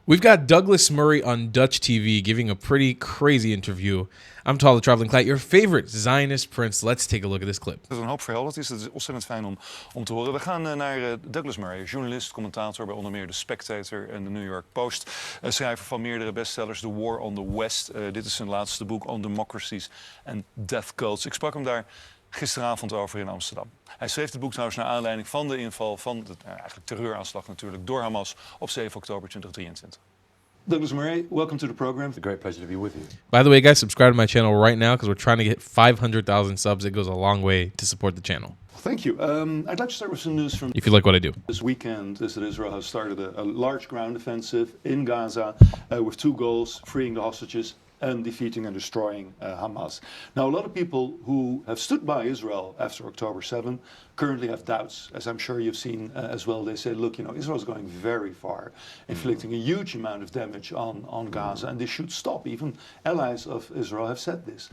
We've got Douglas Murray on Dutch TV giving a pretty crazy interview. I'm Tal, the Traveling Clat, your favorite Zionist prince. Let's take a look at this clip. Dat er een hoop verhelderd is. Dat is ontzettend fijn om te horen. We gaan naar Douglas Murray, journalist, commentator bij onder meer The Spectator en de New York Post. Schrijver van meerdere bestsellers, The War on the West. Dit is zijn laatste boek, On Democracies and Death Cults. Ik sprak hem daar gisteravond over in Amsterdam. Hij schreef het boek trouwens naar aanleiding van de inval van de eigenlijk terreuraanslag natuurlijk door Hamas op 7 oktober 2023. Douglas Murray, welcome to the program. It's a great pleasure to be with you. By the way, guys, subscribe to my channel right now because we're trying to get 500,000 subs. It goes a long way to support the channel. Thank you. I'd like to start with some news from... If you like what I do. This weekend is that Israel has started a large ground offensive in Gaza with 2 goals, freeing the hostages and defeating and destroying Hamas. Now, a lot of people who have stood by Israel after October 7 currently have doubts, as I'm sure you've seen as well. They say, look, you know, Israel's going very far, inflicting a huge amount of damage on Gaza, and this should stop. Even allies of Israel have said this.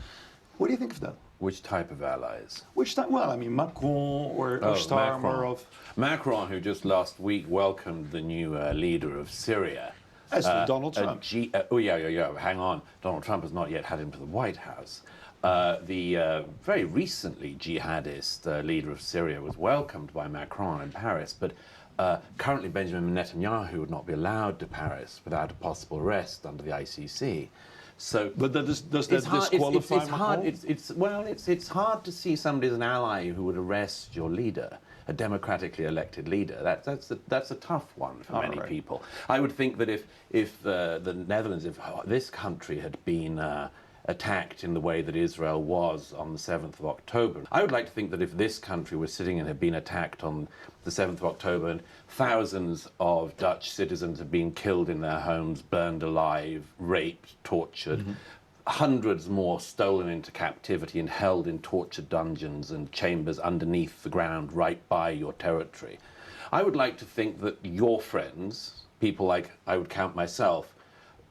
What do you think of that? Which type of allies? Which type? Well, I mean, Macron or Starmer Macron. of... Macron, who just last week welcomed the new leader of Syria. As did Donald Trump. Hang on. Donald Trump has not yet had him to the White House. The very recently jihadist leader of Syria was welcomed by Macron in Paris, but currently Benjamin Netanyahu would not be allowed to Paris without a possible arrest under the ICC. So, but does that disqualify Macron? It's hard to see somebody as an ally who would arrest your leader, a democratically elected leader. That's a tough one for many people. I would think that if the Netherlands, if this country had been attacked in the way that Israel was on the 7th of October, I would like to think that if this country was sitting and had been attacked on the 7th of October and thousands of Dutch citizens had been killed in their homes, burned alive, raped, tortured, hundreds more stolen into captivity and held in tortured dungeons and chambers underneath the ground right by your territory. I would like to think that your friends, people like I would count myself,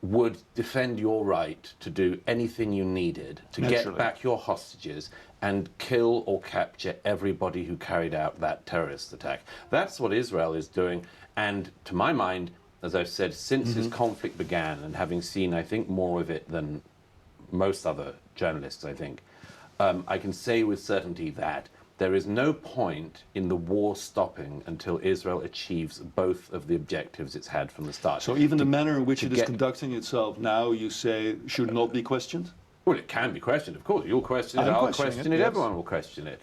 would defend your right to do anything you needed to get back your hostages and kill or capture everybody who carried out that terrorist attack. That's what Israel is doing, and to my mind, as I've said, since this conflict began, and having seen, I think, more of it than most other journalists, I think, I can say with certainty that there is no point in the war stopping until Israel achieves both of the objectives it's had from the start. So even the manner in which it is conducting itself now, you say, should not be questioned? Well, it can be questioned, of course. You'll question it, I'll question it, everyone will question it.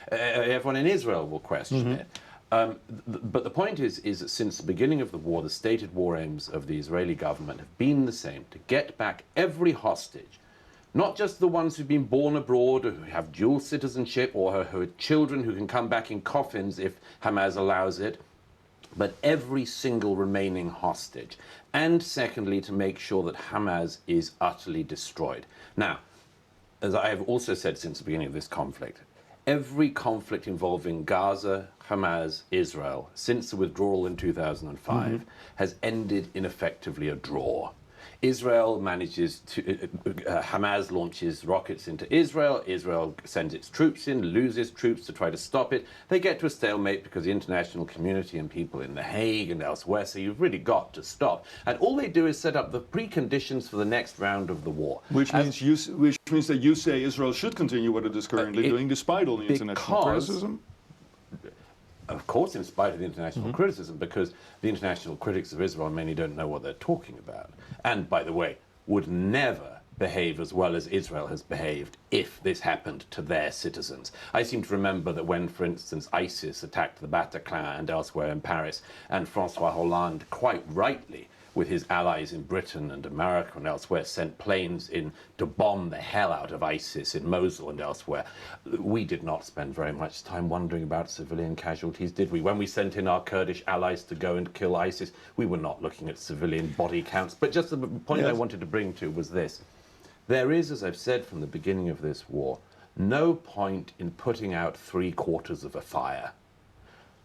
Everyone in Israel will question it. But the point is that since the beginning of the war, the stated war aims of the Israeli government have been the same: to get back every hostage, not just the ones who've been born abroad or who have dual citizenship or who are children who can come back in coffins if Hamas allows it, but every single remaining hostage. And secondly, to make sure that Hamas is utterly destroyed. Now, as I have also said since the beginning of this conflict, every conflict involving Gaza, Hamas, Israel, since the withdrawal in 2005, has ended in effectively a draw. Israel manages to, Hamas launches rockets into Israel, Israel sends its troops in, loses troops to try to stop it. They get to a stalemate because the international community and people in The Hague and elsewhere say you've really got to stop. And all they do is set up the preconditions for the next round of the war. Which means that you say Israel should continue what it is currently doing despite all the international criticism? Of course, in spite of the international criticism, because the international critics of Israel many don't know what they're talking about. And, by the way, would never behave as well as Israel has behaved if this happened to their citizens. I seem to remember that when, for instance, ISIS attacked the Bataclan and elsewhere in Paris, and François Hollande, quite rightly, with his allies in Britain and America and elsewhere, sent planes in to bomb the hell out of ISIS in Mosul and elsewhere. We did not spend very much time wondering about civilian casualties, did we? When we sent in our Kurdish allies to go and kill ISIS, we were not looking at civilian body counts. But just the point I wanted to bring to was this. There is, as I've said from the beginning of this war, no point in putting out 3/4 of a fire.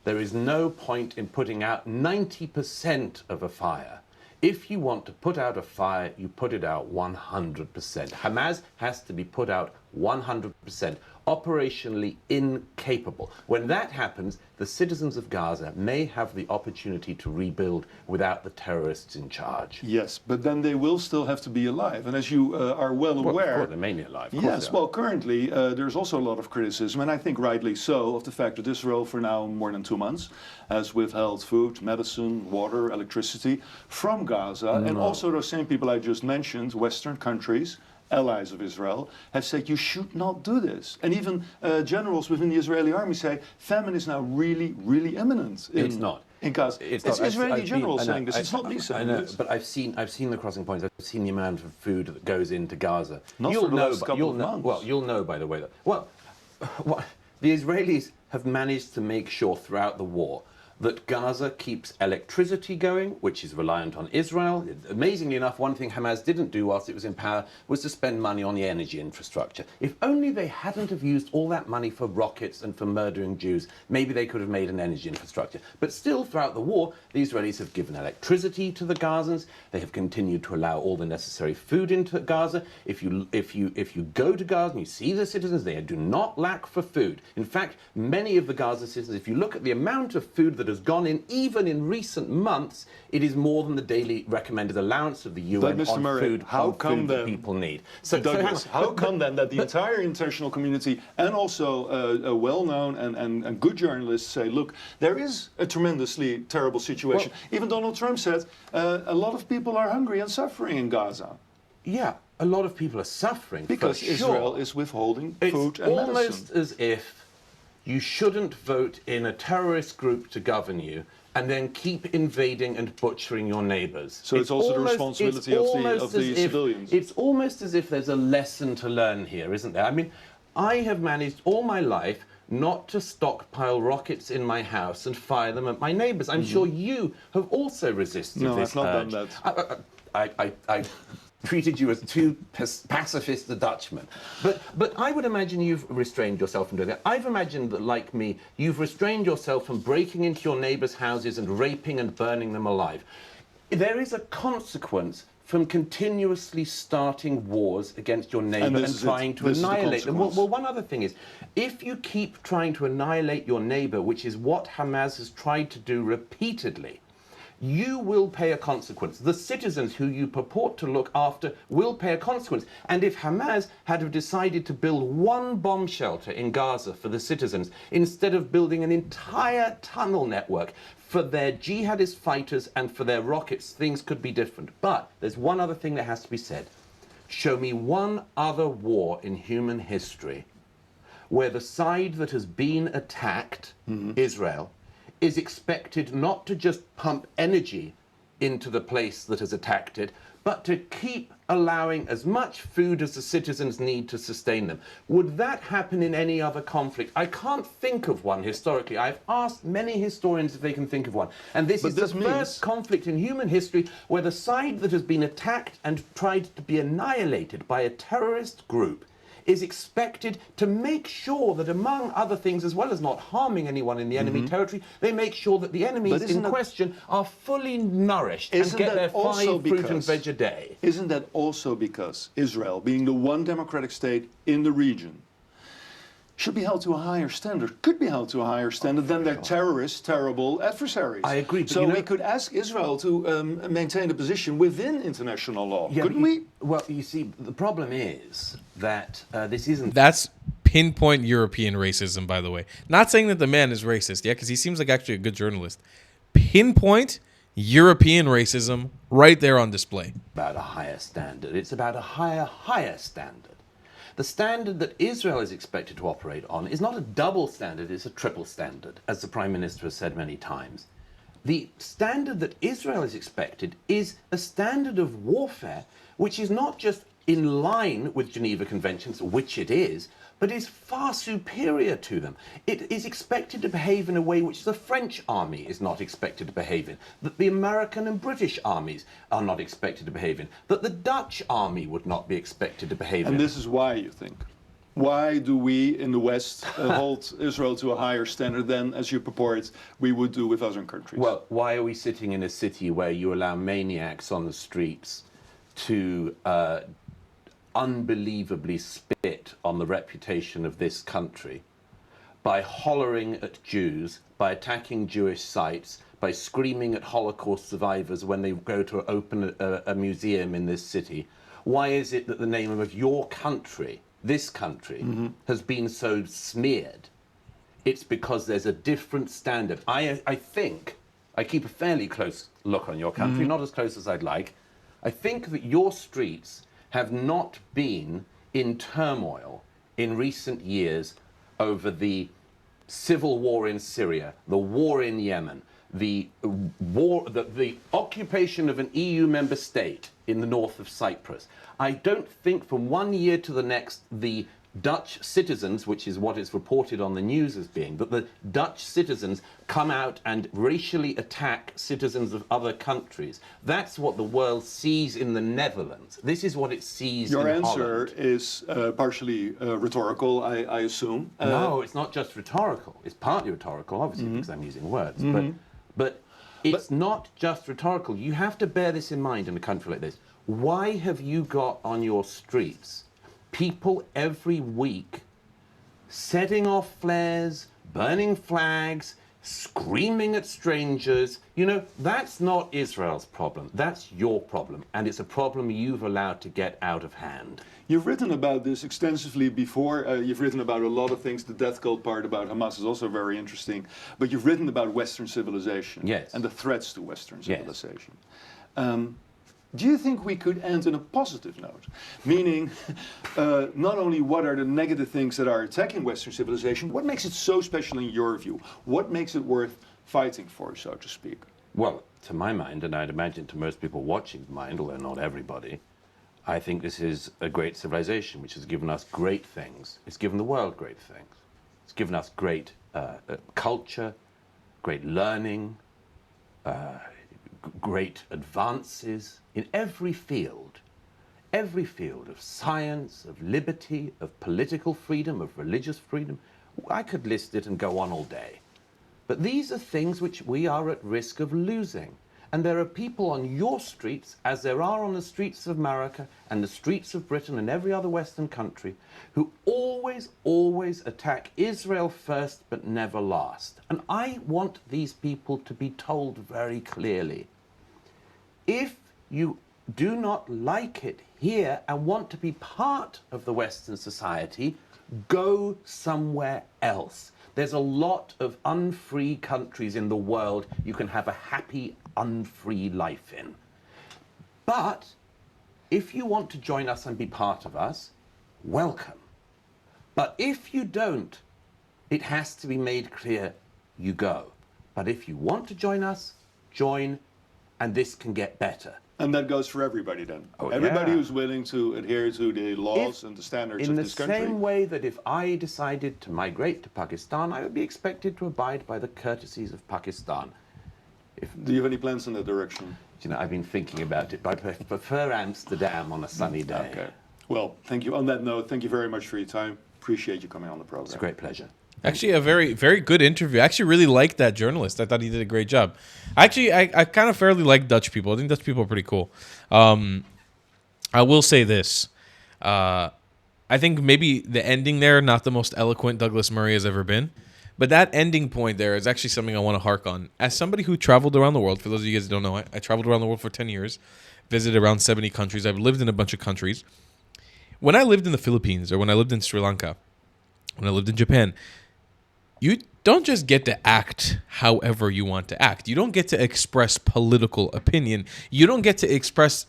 There is no point in putting out 90% of a fire. If you want to put out a fire, you put it out 100%. Hamas has to be put out 100%. operationally incapable. When that happens, the citizens of Gaza may have the opportunity to rebuild without the terrorists in charge. Yes, but then they will still have to be alive. And as you are well aware... Well, of course, they may be alive. Yes, well, currently there's also a lot of criticism, and I think rightly so, of the fact that Israel for now more than 2 months has withheld food, medicine, water, electricity from Gaza. And also those same people I just mentioned, Western countries, allies of Israel, have said you should not do this. And even generals within the Israeli army say famine is now really, really imminent. It's not. In Gaza. It's Israeli generals saying this. It's not me saying this. But I've seen the crossing points. I've seen the amount of food that goes into Gaza. Not for the last couple of months. Well, you'll know, by the way, that the Israelis have managed to make sure throughout the war that Gaza keeps electricity going, which is reliant on Israel. Amazingly enough, one thing Hamas didn't do whilst it was in power was to spend money on the energy infrastructure. If only they hadn't have used all that money for rockets and for murdering Jews, maybe they could have made an energy infrastructure. But still, throughout the war, the Israelis have given electricity to the Gazans. They have continued to allow all the necessary food into Gaza. If you go to Gaza and you see the citizens, they do not lack for food. In fact, many of the Gaza citizens, if you look at the amount of food that has gone in, even in recent months, it is more than the daily recommended allowance of the UN Mr. on Murray, food, how come that then, people need. So, Douglas, how come then that the entire international community and also a well-known and good journalists say, look, there is a tremendously terrible situation. Well, even Donald Trump said a lot of people are hungry and suffering in Gaza. Yeah, a lot of people are suffering. Because Israel is withholding food and medicine. It's almost as if you shouldn't vote in a terrorist group to govern you and then keep invading and butchering your neighbors. So it's also the responsibility of the civilians. It's almost as if there's a lesson to learn here, isn't there? I mean, I have managed all my life not to stockpile rockets in my house and fire them at my neighbors. I'm sure you have also resisted this No, I've urge. not done that. I treated you as too pacifist a Dutchman. But I would imagine you've restrained yourself from doing that. I've imagined that, like me, you've restrained yourself from breaking into your neighbours' houses and raping and burning them alive. There is a consequence from continuously starting wars against your neighbour and trying to annihilate them. Well, one other thing is, if you keep trying to annihilate your neighbour, which is what Hamas has tried to do repeatedly, you will pay a consequence. The citizens who you purport to look after will pay a consequence. And if Hamas had decided to build one bomb shelter in Gaza for the citizens, instead of building an entire tunnel network for their jihadist fighters and for their rockets, things could be different. But there's one other thing that has to be said. Show me one other war in human history where the side that has been attacked, Israel, is expected not to just pump energy into the place that has attacked it, but to keep allowing as much food as the citizens need to sustain them. Would that happen in any other conflict? I can't think of one historically. I've asked many historians if they can think of one. And this is the first conflict in human history where the side that has been attacked and tried to be annihilated by a terrorist group is expected to make sure that, among other things, as well as not harming anyone in the enemy territory, they make sure that the enemies in question are fully nourished and get their 5 fruit and veg a day. Isn't that also because Israel, being the one democratic state in the region, should be held to a higher standard, could be held to a higher standard than their terrorist, terrible adversaries? I agree. So we could ask Israel to maintain a position within international law, couldn't we? Well, you see, the problem is that this isn't... That's pinpoint European racism, by the way. Not saying that the man is racist, yeah, because he seems like actually a good journalist. Pinpoint European racism right there on display. About a higher standard. It's about a higher standard. The standard that Israel is expected to operate on is not a double standard, it's a triple standard, as the Prime Minister has said many times. The standard that Israel is expected is a standard of warfare which is not just in line with Geneva Conventions, which it is, but is far superior to them. It is expected to behave in a way which the French army is not expected to behave in, that the American and British armies are not expected to behave in, that the Dutch army would not be expected to behave in. And this is why, you think? Why do we in the West hold Israel to a higher standard than, as you purport, we would do with other countries? Well, why are we sitting in a city where you allow maniacs on the streets to unbelievably spit on the reputation of this country by hollering at Jews, by attacking Jewish sites, by screaming at Holocaust survivors when they go to open a museum in this city? Why is it that the name of your country, this country, has been so smeared? It's because there's a different standard. I think, I keep a fairly close look on your country, not as close as I'd like. I think that your streets have not been in turmoil in recent years over the civil war in Syria, the war in Yemen, the occupation of an EU member state in the north of Cyprus. I don't think from one year to the next the Dutch citizens, which is what is reported on the news as being, that the Dutch citizens come out and racially attack citizens of other countries. That's what the world sees in the Netherlands. This is what it sees in Holland. Your answer is partially rhetorical, I assume. No, it's not just rhetorical. It's partly rhetorical, obviously, because I'm using words. But it's not just rhetorical. You have to bear this in mind in a country like this. Why have you got on your streets people every week setting off flares, burning flags, screaming at strangers? You know, that's not Israel's problem. That's your problem. And it's a problem you've allowed to get out of hand. You've written about this extensively before. You've written about a lot of things. The death cult part about Hamas is also very interesting. But you've written about Western civilization and the threats to Western civilization. Do you think we could end on a positive note? Meaning, not only what are the negative things that are attacking Western civilization, what makes it so special in your view? What makes it worth fighting for, so to speak? Well, to my mind, and I'd imagine to most people watching mind, although not everybody, I think this is a great civilization which has given us great things. It's given the world great things. It's given us great culture, great learning, great advances in every field of science, of liberty, of political freedom, of religious freedom. I could list it and go on all day. But these are things which we are at risk of losing. And there are people on your streets, as there are on the streets of America and the streets of Britain and every other Western country, who always attack Israel first but never last. And I want these people to be told very clearly, if you do not like it here and want to be part of the Western society, go somewhere else. There's a lot of unfree countries in the world you can have a happy, unfree life in. But if you want to join us and be part of us, welcome. But if you don't, it has to be made clear you go. But if you want to join us, join, and this can get better. And that goes for everybody then? Everybody who's willing to adhere to the laws and the standards of this country? In the same way that if I decided to migrate to Pakistan, I would be expected to abide by the courtesies of Pakistan. Do you have any plans in that direction? You know, I've been thinking about it. I prefer Amsterdam on a sunny day. Okay. Well, thank you. On that note, thank you very much for your time. Appreciate you coming on the program. It's a great pleasure. Actually, a very, very good interview. I actually really liked that journalist. I thought he did a great job. Actually, I kind of fairly like Dutch people. I think Dutch people are pretty cool. I will say this. I think maybe the ending there, not the most eloquent Douglas Murray has ever been. But that ending point there is actually something I want to hark on. As somebody who traveled around the world, for those of you guys who don't know, I traveled around the world for 10 years, visited around 70 countries. I've lived in a bunch of countries. When I lived in the Philippines, or when I lived in Sri Lanka, when I lived in Japan, you don't just get to act however you want to act. You don't get to express political opinion. You don't get to express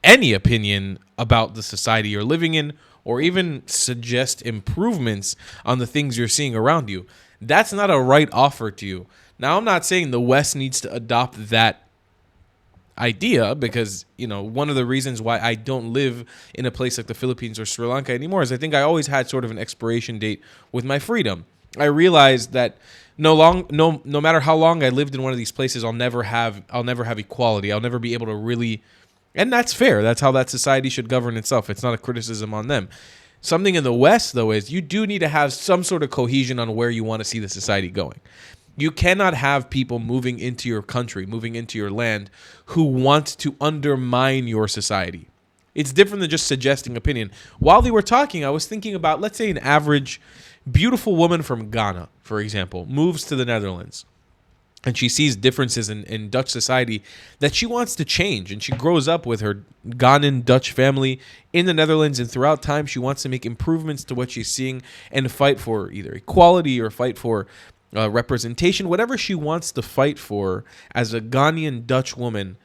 any opinion about the society you're living in or even suggest improvements on the things you're seeing around you. That's not a right offer to you. Now, I'm not saying the West needs to adopt that idea because, you know, one of the reasons why I don't live in a place like the Philippines or Sri Lanka anymore is I think I always had sort of an expiration date with my freedom. I realized that no matter how long I lived in one of these places, I'll never have equality. I'll never be able to really, and that's fair. That's how that society should govern itself. It's not a criticism on them. Something in the West, though, is you do need to have some sort of cohesion on where you want to see the society going. You cannot have people moving into your country, moving into your land, who want to undermine your society. It's different than just suggesting opinion. While they were talking, I was thinking about, let's say, an average beautiful woman from Ghana, for example, moves to the Netherlands. And she sees differences in Dutch society that she wants to change. And she grows up with her Ghanaian Dutch family in the Netherlands. And throughout time, she wants to make improvements to what she's seeing and fight for either equality or fight for representation, whatever she wants to fight for as a Ghanaian Dutch woman,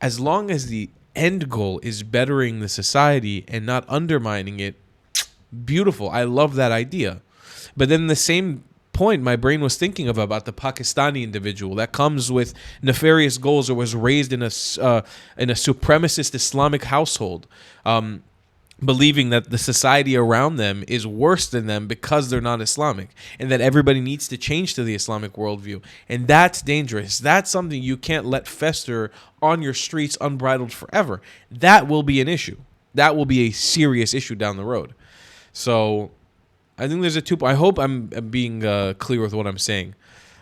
as long as the end goal is bettering the society and not undermining it. Beautiful. I love that idea. But then the same point my brain was thinking of about the Pakistani individual that comes with nefarious goals or was raised in a supremacist Islamic household, believing that the society around them is worse than them because they're not Islamic, and that everybody needs to change to the Islamic worldview. And that's dangerous. That's something you can't let fester on your streets unbridled forever. That will be an issue. That will be a serious issue down the road. So I think there's I hope I'm being clear with what I'm saying.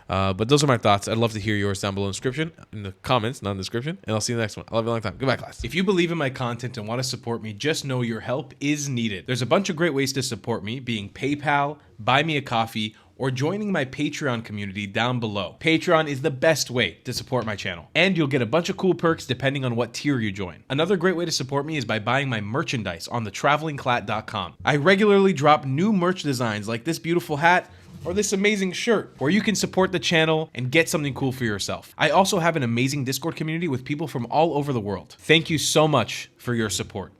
But those are my thoughts. I'd love to hear yours down below in the comments, not in the description. And I'll see you in the next one. I love you a long time. Goodbye, class. If you believe in my content and want to support me, just know your help is needed. There's a bunch of great ways to support me, being PayPal, Buy Me a Coffee, or joining my Patreon community down below. Patreon is the best way to support my channel, and you'll get a bunch of cool perks depending on what tier you join. Another great way to support me is by buying my merchandise on thetravelingclat.com. I regularly drop new merch designs like this beautiful hat or this amazing shirt, where you can support the channel and get something cool for yourself. I also have an amazing Discord community with people from all over the world. Thank you so much for your support.